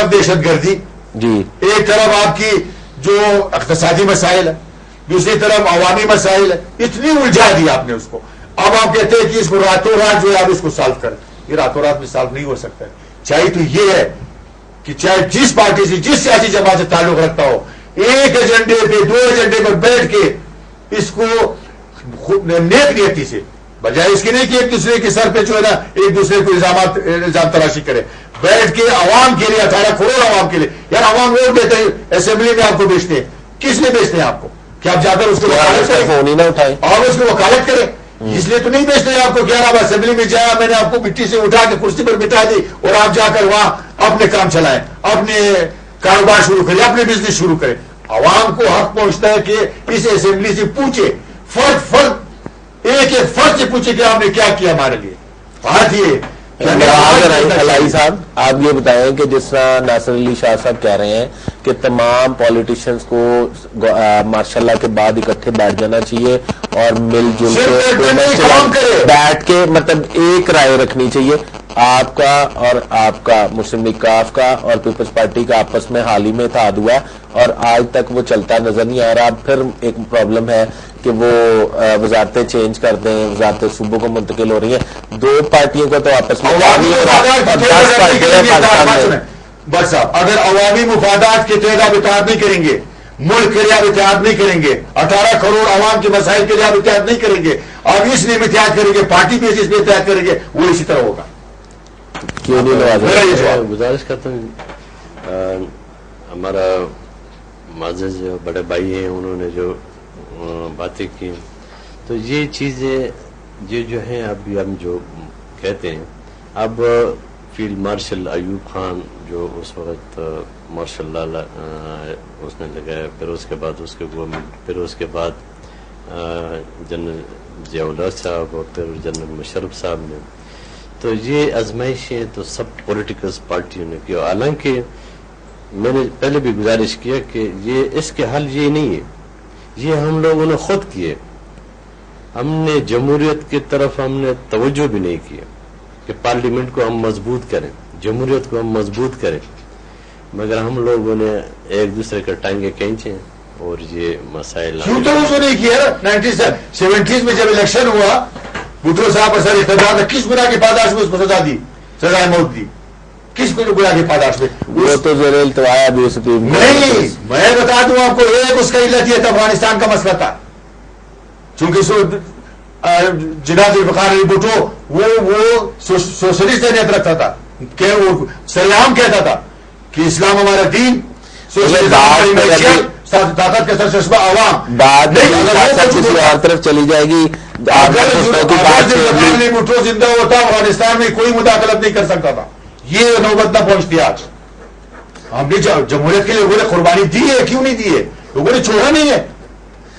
طرف دہشت گردی جی، ایک طرف آپ کی جو اقتصادی مسائل ہے، دوسری طرف عوامی مسائل ہے. اتنی الجھا دی آپ نے اس کو. اب آپ کہتے ہیں کہ اس کو راتوں رات جو ہے آپ اس کو سالو کریں. یہ راتوں رات میں سالو نہیں ہو سکتا ہے. چاہیے تو یہ ہے کہ چاہے جس پارٹی سے جس سیاسی جماعت سے تعلق رکھتا ہو، ایک ایجنڈے پہ 2 ایجنڈے پر بیٹھ کے اس کو نیک نیتی سے، بجائے اس کی نہیں کہ ایک دوسرے کے سر پہ جو ہے نا ایک دوسرے کو الزام تراشی کرے، بیٹھ کے عوام کے لیے 18 کروڑ عوام کے لیے. یار عوام ووٹ دیتے ہیں، اسمبلی میں آپ کو بیچتے ہیں. کس لیے بیچتے ہیں آپ کو؟ کہ آپ جا کر اس کو وکالت کریں، فون ہی نہ اٹھائے اور اس کو وکالت کریں. اس لیے تو نہیں بیچتے ہیں آپ کو کہ یار آپ اسمبلی میں جایا، میں نے آپ کو مٹی سے اٹھا کے کرسی پر بٹھا دی اور آپ جا کر وہاں اپنے کام چلائیں، اپنے کاروبار شروع کریں، اپنے بزنس شروع کریں. عوام کو حق پہنچتا ہے کہ اس اسمبلی سے پوچھے، فرد ایک ایک فرد سے پوچھے کہ آپ نے کیا کیا ہمارے لیے. بات یہ علائی صاحب آپ یہ بتائیں کہ جس طرح ناصر علی شاہ صاحب کہہ رہے ہیں کہ تمام پولیٹیشینز کو مارشاء اللہ کے بعد اکٹھے بیٹھ جانا چاہیے اور مل جل کے بیٹھ کے مطلب ایک رائے رکھنی چاہیے. آپ کا اور آپ کا مسلم لیگ کاف کا اور پیپلز پارٹی کا آپس میں حال ہی میں اتحاد ہوا اور آج تک وہ چلتا نظر نہیں آ رہا. پھر ایک پرابلم ہے کہ وہ وزارتیں چینج کرتے ہیں، وزارتیں صوبوں کو منتقل ہو رہی ہیں. 2 پارٹیوں کا تو آپس میں بس صاحب اگر عوامی مفادات کے تحت آپ اتحاد نہیں کریں گے، ملک کے لیے آپ اتحاد نہیں کریں گے، 18 کروڑ عوام کے مسائل کے لیے آپ اتحاد نہیں کریں گے، آپ اس لیے اتحاد کریں گے، پارٹی بیسس پہ اتحاد کریں گے، وہ اسی طرح ہوگا. کیوں نہیں گزارش کرتا ہوں ہمارا معزز جو بڑے بھائی ہیں انہوں نے جو باتیں کی، تو یہ چیزیں یہ جو ہیں ابھی ہم جو کہتے ہیں، اب فیلڈ مارشل ایوب خان جو اس وقت ماشاء اللہ اس نے لگایا، پھر اس کے بعد اس کے گورنمنٹ، پھر اس کے بعد جنرل ضیاء الحق صاحب اور پھر جنرل مشرف صاحب نے، تو یہ آزمائشیں تو سب پولیٹیکل پارٹیوں نے کی. حالانکہ میں نے پہلے بھی گزارش کیا کہ یہ اس کے حل یہ نہیں ہے، یہ ہم لوگوں نے خود کیے. ہم نے جمہوریت کی طرف ہم نے توجہ بھی نہیں کیا کہ پارلیمنٹ کو ہم مضبوط کریں، جمہوریت کو ہم مضبوط کریں، مگر ہم لوگوں نے ایک دوسرے کا ٹانگیں کھینچے اور یہ مسائل کیوں تو نہیں کیا. 1970 میں جب الیکشن ہوا بھٹو صاحب اثر اقتدار نے کس گناہ کی پاداش میں اس کو سزا دی، سزائے موت دی، کس گناہ کی پاداش میں؟ وہ تو زیر التوا بھی سپریم نہیں. میں بتا دوں آپ کو، ایک اس کا علت یہ تھا افغانستان کا مسئلہ تھا، چونکہ جناب ذوالفقار علی بھٹو وہ سوشلسٹ ذہنیت رکھتا تھا کہ وہ سریعام کہتا تھا کہ اسلام ہمارا دین، طاقت کے سرچشمہ عوام. بعد کسی اور طرف چلی جائے گی. بھٹو زندہ ہوتا افغانستان میں کوئی مداخلت نہیں کر سکتا تھا. یہ نوبت نہ پہنچتی. آج ہم نے جمہوریت کے لیے لوگوں نے قربانی دی ہے، کیوں نہیں دی ہے؟ لوگوں نے چھوڑا نہیں ہے.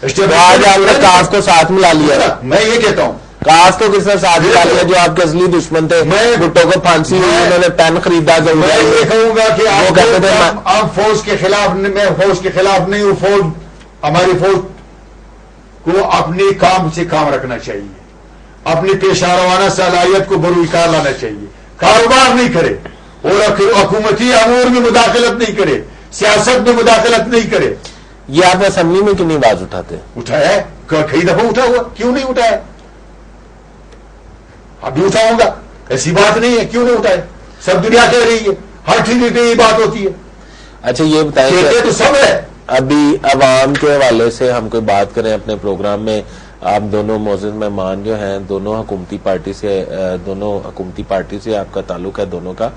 آج آپ نے کاف کو ساتھ ملا لیا. میں یہ کہتا ہوں کاف کو کس طرح ساتھ ملا لیا جو آپ کے اصلی دشمن تھے. بھٹو کو پھانسی ہوئی، انہوں نے پین خریدا. میں یہ کہوں گا کہ آپ فوج کے خلاف، میں فوج کے خلاف نہیں ہوں. فوج، ہماری فوج کو اپنے کام سے کام رکھنا چاہیے، اپنی پیشہ روانہ صلاحیت کو بروئے کار لانا چاہیے، کاروبار نہیں کرے اور حکومتی امور میں مداخلت نہیں کرے، سیاست میں مداخلت نہیں کرے. یہ آپ اسمبلی میں کتنی آواز اٹھاتے ہیں؟ اٹھایا ہے کئی دفعہ اٹھا ہوا، کیوں نہیں اٹھایا؟ ابھی اٹھاؤں گا، ایسی بات نہیں ہے. کیوں نہیں اٹھائے؟ سب دنیا کہہ رہی ہے، ہر ٹھیک یہ بات ہوتی ہے. اچھا یہ بتائیں تو سب ہے. ابھی عوام کے حوالے سے ہم کوئی بات کریں اپنے پروگرام میں. آپ دونوں معزز مہمان جو ہیں دونوں حکومتی پارٹی سے آپ کا تعلق ہے دونوں کا.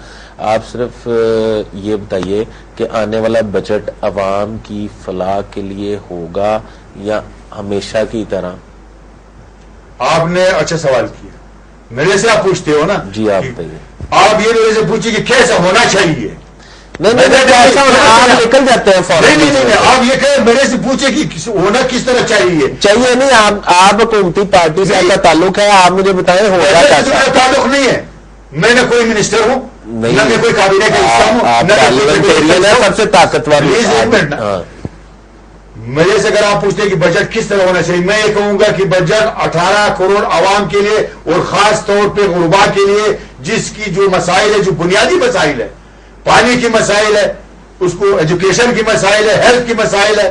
آپ صرف یہ بتائیے کہ آنے والا بجٹ عوام کی فلاح کے لیے ہوگا یا ہمیشہ کی طرح؟ آپ نے اچھا سوال کیا. میرے سے آپ پوچھتے ہو نا؟ جی آپ بتائیے. آپ یہ میرے سے پوچھیے کہ کیسا ہونا چاہیے. آپ نکل جاتے ہیں فوراً. نہیں آپ یہ کہ میرے سے پوچھے کہ ہونا کس طرح چاہیے. نہیں آپ حکومتی پارٹی سے آپ کا تعلق ہے، آپ مجھے بتائیں ہوگا کیسا. تعلق نہیں ہے، میں نہ کوئی منسٹر ہوں، نہ میں کوئی کابینہ کا حصہ ہوں، آپ سب سے طاقتور. میرے سے اگر آپ پوچھتے ہیں کہ بجٹ کس طرح ہونا چاہیے، میں یہ کہوں گا کہ بجٹ 18 کروڑ عوام کے لیے اور خاص طور پہ غربا کے لیے، جس کی جو مسائل ہے، جو بنیادی مسائل ہے، پانی کی مسائل ہے, اس کو ایجوکیشن کی مسائل ہے, ہیلتھ کی مسائل ہے,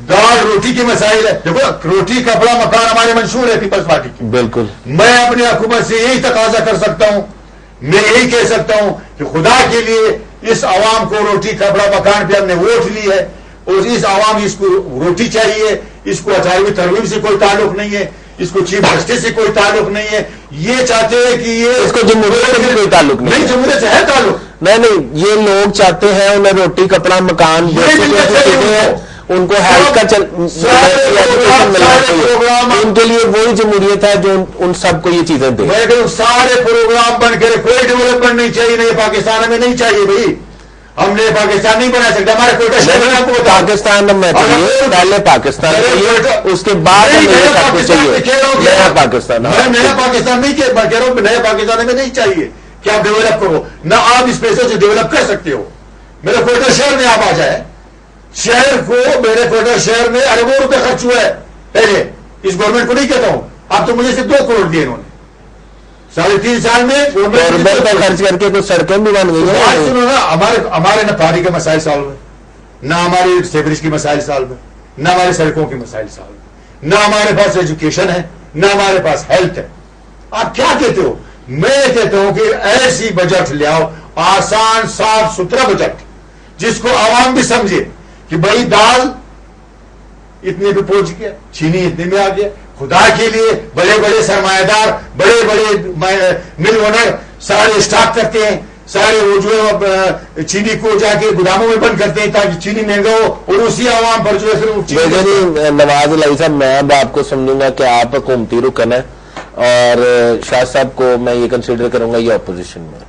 دال روٹی کی مسائل ہے. دیکھو روٹی کپڑا مکان ہمارے منشور ہے پیپلز پارٹی کی. بالکل میں اپنی حکومت سے یہی تقاضا کر سکتا ہوں, میں یہی کہہ سکتا ہوں کہ خدا کے لیے اس عوام کو روٹی کپڑا مکان پہ ہم نے ووٹ لی ہے, اور اس عوام اس کو روٹی چاہیے, اس کو 18ویں ترمیم سے کوئی تعلق نہیں ہے, اس کو چیف جسٹس سے کوئی تعلق نہیں ہے. یہ چاہتے ہیں کہ یہ اس کو جمہوریت سے بھی کوئی تعلق نہیں. جمہوریت سے ہے تعلق. نہیں, یہ لوگ چاہتے ہیں انہیں روٹی کپڑا مکان ہیں, ان کو ہیلتھ کا ملنا چاہیے, ان کے لیے وہی جمہوریت ہے جو ان سب کو یہ چیزیں دے. سارے پروگرام بن کر کوئی ڈیولپمنٹ نہیں چاہیے, نہیں پاکستان میں نہیں چاہیے بھائی, ہم نے پاکستان نہیں بنا سکتے. ہمارے کوئی پاکستان میں چاہیے, پہلے پاکستان چاہیے, اس کے بعد نیا پاکستان. میں نیا پاکستان نہیں کہہ رہا ہوں, نیا پاکستان میں نہیں چاہیے کہ آپ ڈیولپ کرو, نہ آپ اس پیسے سے ڈیولپ کر سکتے ہو. میرے کوئٹہ شہر میں آپ آ جائے, شہر کو میرے کوئٹہ شہر میں اربوں روپے خرچ ہوا ہے پہلے, اس گورنمنٹ کو نہیں کہتا ہوں, اب تو مجھے صرف 2 کروڑ دیے انہوں نے 3.5 سال میں. خرچ کر کے کچھ سڑکیں بھی بن گئی ہیں. ہمارے نہ پانی کے مسائل سالو ہوئے, نہ ہماری سیوریج کی مسائل سالو ہوئے, نہ ہماری سڑکوں کی مسائل سالو ہوئے, نہ ہمارے پاس ایجوکیشن ہے, نہ ہمارے پاس ہیلتھ ہے. آپ کیا کہتے ہو؟ میں کہتا ہوں کہ ایسی بجٹ لے آؤ, آسان صاف ستھرا بجٹ, جس کو عوام بھی سمجھے کہ بھائی دال اتنے پہ پہنچ گیا, چینی اتنے میں آ گیا. خدا کے لیے بڑے بڑے سرمایہ دار, بڑے بڑے مل اونر سارے اسٹاک کرتے ہیں, سارے وہ جو چینی کو جا کے گوداموں میں بند کرتے ہیں تاکہ چینی مہنگا ہو, اور اسی عوام پر جو ہے نواز علیہ صاحب, میں اب آپ کو سمجھوں گا کہ آپ حکومتی رکن ہے, اور شاہ صاحب کو میں یہ کنسیڈر کروں گا یہ اپوزیشن میں.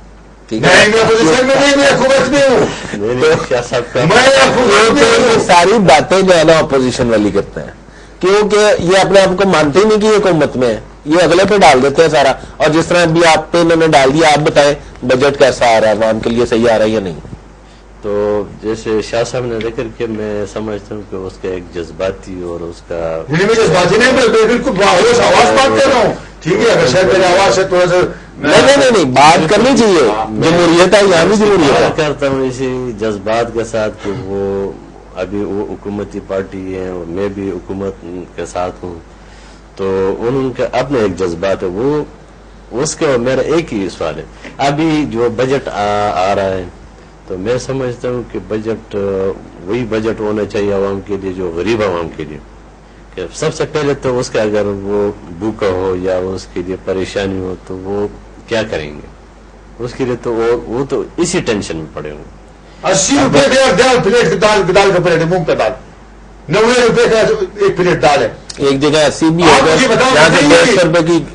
ساری باتیں جو ہے نا اپوزیشن والی کرتے ہیں, کیونکہ یہ اپنے آپ کو مانتے ہی نہیں کہ یہ حکومت میں ہے, یہ اگلے پہ ڈال دیتے ہیں سارا. اور جس طرح بھی آپ پہ انہوں نے ڈال دیا, آپ بتائیں بجٹ کیسا آ رہا ہے, عوام کے لیے صحیح آ رہا ہے یا نہیں؟ تو جیسے شاہ صاحب نے ذکر کیا, میں سمجھتا ہوں کہ اس کا ایک جذباتی اور اس کا جذباتی نہیں, بالکل آواز بات کر رہا ہوں. ٹھیک ہے, اگر شاید میری آواز سے تھوڑا سا نہیں بات کرنی چاہیے, جمہوریت ہے یہاں بھی جمہوریت کرتا ہوں اسی جذبات کے ساتھ کہ وہ ابھی وہ حکومتی پارٹی ہے اور میں بھی حکومت کے ساتھ ہوں, تو ان کا اپنے ایک جذبات ہے, وہ اس کا میرا ایک ہی سوال ہے. ابھی جو بجٹ آ رہا ہے تو میں سمجھتا ہوں کہ بجٹ وہی بجٹ ہونا چاہیے عوام کے لیے جو غریب عوام کے لیے, کہ سب سے پہلے تو اس کا اگر وہ بھوکا ہو یا اس کے لیے پریشانی ہو تو وہ کیا کریں گے, اس کے لیے تو وہ تو اسی ٹینشن میں پڑے ہوں. 80 روپے کا پلیٹ دال کا پلیٹ ہے, مونگ کا دال 90 روپے کا ایک پلیٹ دال ہے, ایک جگہ 80 بھی ہوگا.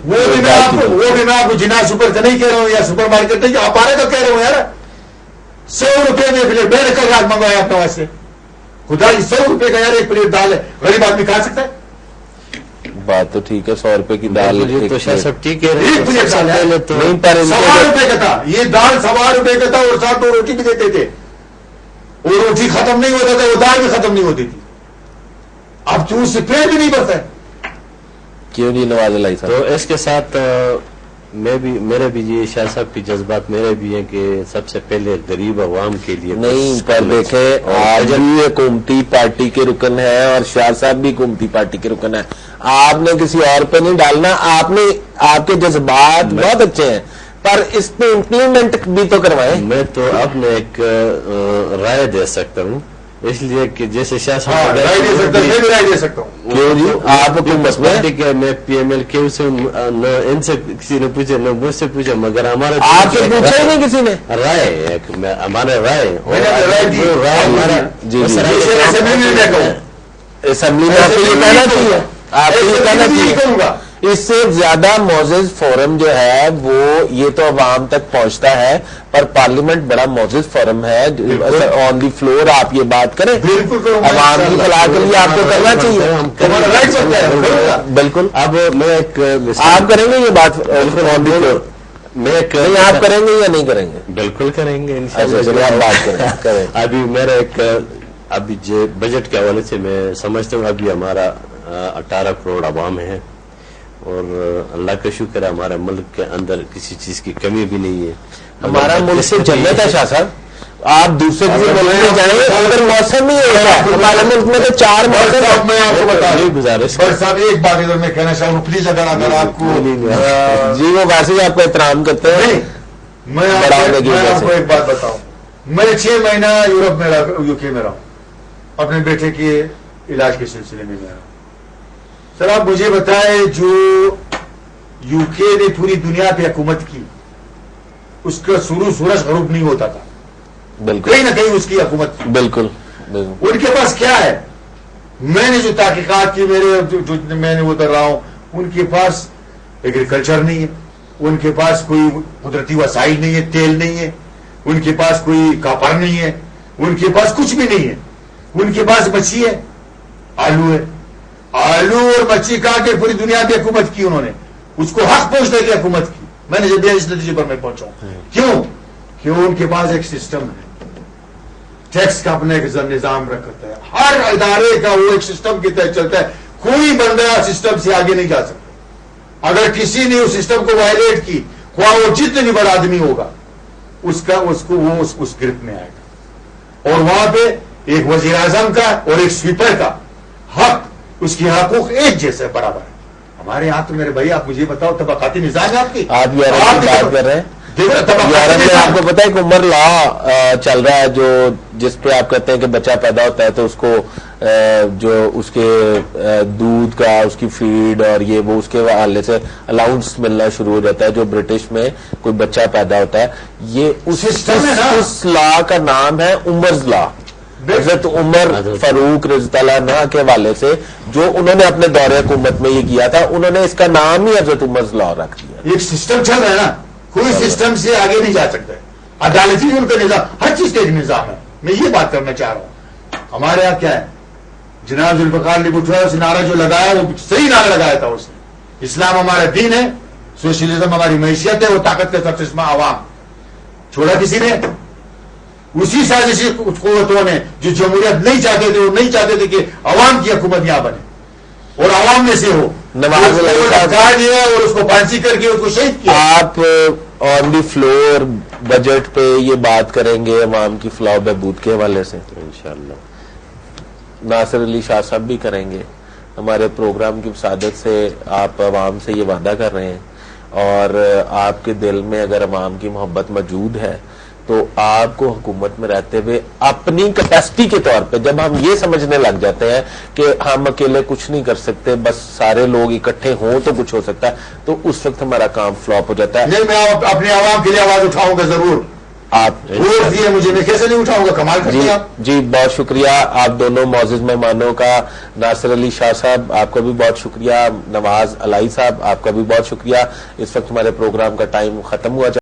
وہ بھی میں آپ کو جناح سپر کا نہیں کہہ رہا ہوں یا سپر مارکیٹ نہیں, آپ آ رہے تو کہہ رہے ہوں یار 100 روپے میں پلیٹ. میں نے کل رات منگوایا اپنے وہاں سے, خدا 100 روپے کا یار ایک پلیٹ دال ہے, غریب آدمی کھا سکتا ہے؟ بات تو ٹھیک ہے, 100 روپے کی دال تو شاید سب ٹھیک ہے, ایک پلیٹ دال ہے, 1.25 روپے کا تھا یہ دال, 1.25 روپے کا تھا, اور ساتھ 2 روٹی بھی دیتے تھے, وہ روٹی ختم نہیں ہوتا تھا, وہ دال بھی ختم نہیں ہوتی تھی. اب تو اس سے پیٹ بھی نہیں بھرتا ہے. کیوں نہیں نواز علیہ صاحب؟ تو اس کے ساتھ میرے بھی یہ شاہ صاحب کی جذبات میرے بھی ہیں کہ سب سے پہلے غریب عوام کے لیے نہیں. پر دیکھیں آج بھی حکومتی پارٹی کے رکن ہے اور شاہ صاحب بھی حکومتی پارٹی کے رکن ہے, آپ نے کسی اور پہ نہیں ڈالنا. آپ کے جذبات بہت اچھے ہیں, پر اس پہ امپلیمنٹ بھی تو کروائیں. میں تو اپنے ایک رائے دے سکتا ہوں, اس لیے کہ جیسے شاہ صاحب رائے دے سکتا ہوں. کیوں جی, آپ حکومت میں پی ایم ایل کے سے نہ ان سے کسی نے پوچھا نہ مجھ سے پوچھا, مگر ہمارے آپ سے پوچھا ہی نہیں کسی نے. رائے ہمارے رائے اسمبلی میں آپ کو یہ کہنا چاہیے, آپ کو یہ کہنا چاہیے. اس سے زیادہ معزز فورم جو ہے وہ یہ تو عوام تک پہنچتا ہے, پر پارلیمنٹ بڑا معزز فورم ہے, آن دی فلور آپ یہ بات کریں, عوام کی فلاح کے لیے آپ کو کرنا چاہیے. بالکل. اب میں ایک آپ کریں گے یہ بات آن دی فلور, نہیں آپ کریں گے یا نہیں کریں گے؟ بالکل کریں گے انشاءاللہ. آپ بات کریں. ابھی میرا ایک ابھی بجٹ کے حوالے سے میں سمجھتا ہوں ابھی ہمارا 18 کروڑ عوام ہے, اور اللہ کا شکر ہے ہمارے ملک کے اندر کسی چیز کی کمی بھی نہیں ہے. ہمارا ملک سے جنت ہے شاہ صاحب, آپ دوسرے کسی ملک میں جائیں اگر موسم ہی ایسا ہے، ہمارے ملک میں تو 4 موسم. میں آپ کو بتا دوں گزارش بٹ صاحب ایک بات ادھر میں کہنا چاہوں گا پلیز، اگر آپ کو جی وہ ویسے ہی آپ کو احترام کرتے ہیں. میں آپ کو ایک بات بتاؤں، میں 6 مہینہ یورپ میں یو کے میں رہا ہوں اپنے بیٹے کے علاج کے سلسلے میں رہا ہوں. سر آپ مجھے بتائیں جو یو کے نے پوری دنیا پہ حکومت کی اس کا سورج غروب نہیں ہوتا تھا، بالکل کہیں نہ کہیں اس کی حکومت تھی. بالکل. ان کے پاس کیا ہے؟ میں نے جو تحقیقات کی میں نے ادھر رہا ہوں، ان کے پاس ایگریکلچر نہیں ہے، ان کے پاس کوئی قدرتی وسائل نہیں ہے، تیل نہیں ہے، ان کے پاس کوئی کاپر نہیں ہے، ان کے پاس کچھ بھی نہیں ہے. ان کے پاس مچھی ہے، آلو ہے، آلو اور مچھی کھا کے پوری دنیا کی حکومت کی انہوں نے، اس کو حق پہنچنے کی حکومت کی. میں نے جب اس نتیجے پر میں پہنچا ہوں کیوں ان کے پاس ایک سسٹم ہے، ٹیکس کا اپنا ایک نظام رکھتا ہے، ہر ادارے کا وہ ایک سسٹم کی تحت چلتا ہے. کوئی بندہ سسٹم سے آگے نہیں جا سکتا. اگر کسی نے اس سسٹم کو وائلیٹ کی، خواہ وہ جتنے بھی بڑا آدمی ہوگا، اس گرپ میں آئے گا. اور وہاں پہ ایک وزیر اعظم کا اور ایک سویپر کا حق، اس کی حقوق ایک جیسے برابر ہے. ہمارے یہاں تو میرے بھائی آپ مجھے بتاؤ طبقاتی نظام ہے آپ کی. آپ یورپ کی بات کر رہے ہیں، یورپ میں آپ کو پتا ہے کہ عمر لا چل رہا ہے جو جس پہ آپ کہتے ہیں کہ بچہ پیدا ہوتا ہے تو اس کو جو اس کے دودھ کا، اس کی فیڈ اور یہ وہ اس کے حوالے سے الاؤنس ملنا شروع ہو جاتا ہے. جو برٹش میں کوئی بچہ پیدا ہوتا ہے، یہ اس لا کا نام ہے عمرز لا. حضرت عمر فاروق رضی اللہ عنہ کے حوالے سے جو انہوں نے اپنے دور حکومت میں یہ کیا تھا، انہوں نے اس کا نام ہی حضرت عمرز لا رکھ دیا. ایک سسٹم چل رہا ہے نا، کوئی سسٹم سے آگے نہیں جا سکتا ہے. عدالتی ان کا نظام، ہر چیز کا ایک نظام ہے. میں یہ بات کرنا چاہ رہا ہوں. ہمارے یہاں کیا ہے، جناب ذوالفقار علی بھٹو اس نعرہ جو لگایا وہ صحیح نعرہ لگایا تھا. اس نے اسلام ہمارا دین ہے، سوشلزم ہماری معیشت ہے، وہ طاقت کا سب چشمہ عوام. چھوڑا کسی نے؟ اسی سازشی قوتوں نے جو جمہوریت نہیں چاہتے تھے، وہ نہیں چاہتے تھے کہ عوام کی حکومت یہاں بنے اور عوام میں سے ہو. نواز دیا اور اس کو پھانسی کر کے اس کو شہید کیا. آپ آن دی فلور بجٹ پہ یہ بات کریں گے عوام کی فلاح و بہبود کے حوالے سے انشاءاللہ. ناصر علی شاہ صاحب بھی کریں گے. ہمارے پروگرام کی وسادت سے آپ عوام سے یہ وعدہ کر رہے ہیں، اور آپ کے دل میں اگر عوام کی محبت موجود ہے تو آپ کو حکومت میں رہتے ہوئے اپنی کیپیسٹی کے طور پہ جب ہم یہ سمجھنے لگ جاتے ہیں کہ ہم اکیلے کچھ نہیں کر سکتے، بس سارے لوگ اکٹھے ہوں تو کچھ ہو سکتا ہے، تو اس وقت ہمارا کام فلاپ ہو جاتا ہے. نہیں، میں اپنے عوام کے لیے آواز اٹھاؤں گا ضرور. آپ مجھے میں کیسے نہیں اٹھاؤں گا؟ کمال کرتے ہیں. جی بہت شکریہ آپ دونوں معزز مہمانوں کا. ناصر علی شاہ صاحب آپ کا بھی بہت شکریہ، نواز الائی صاحب آپ کا بھی بہت شکریہ. اس وقت ہمارے پروگرام کا ٹائم ختم ہوا.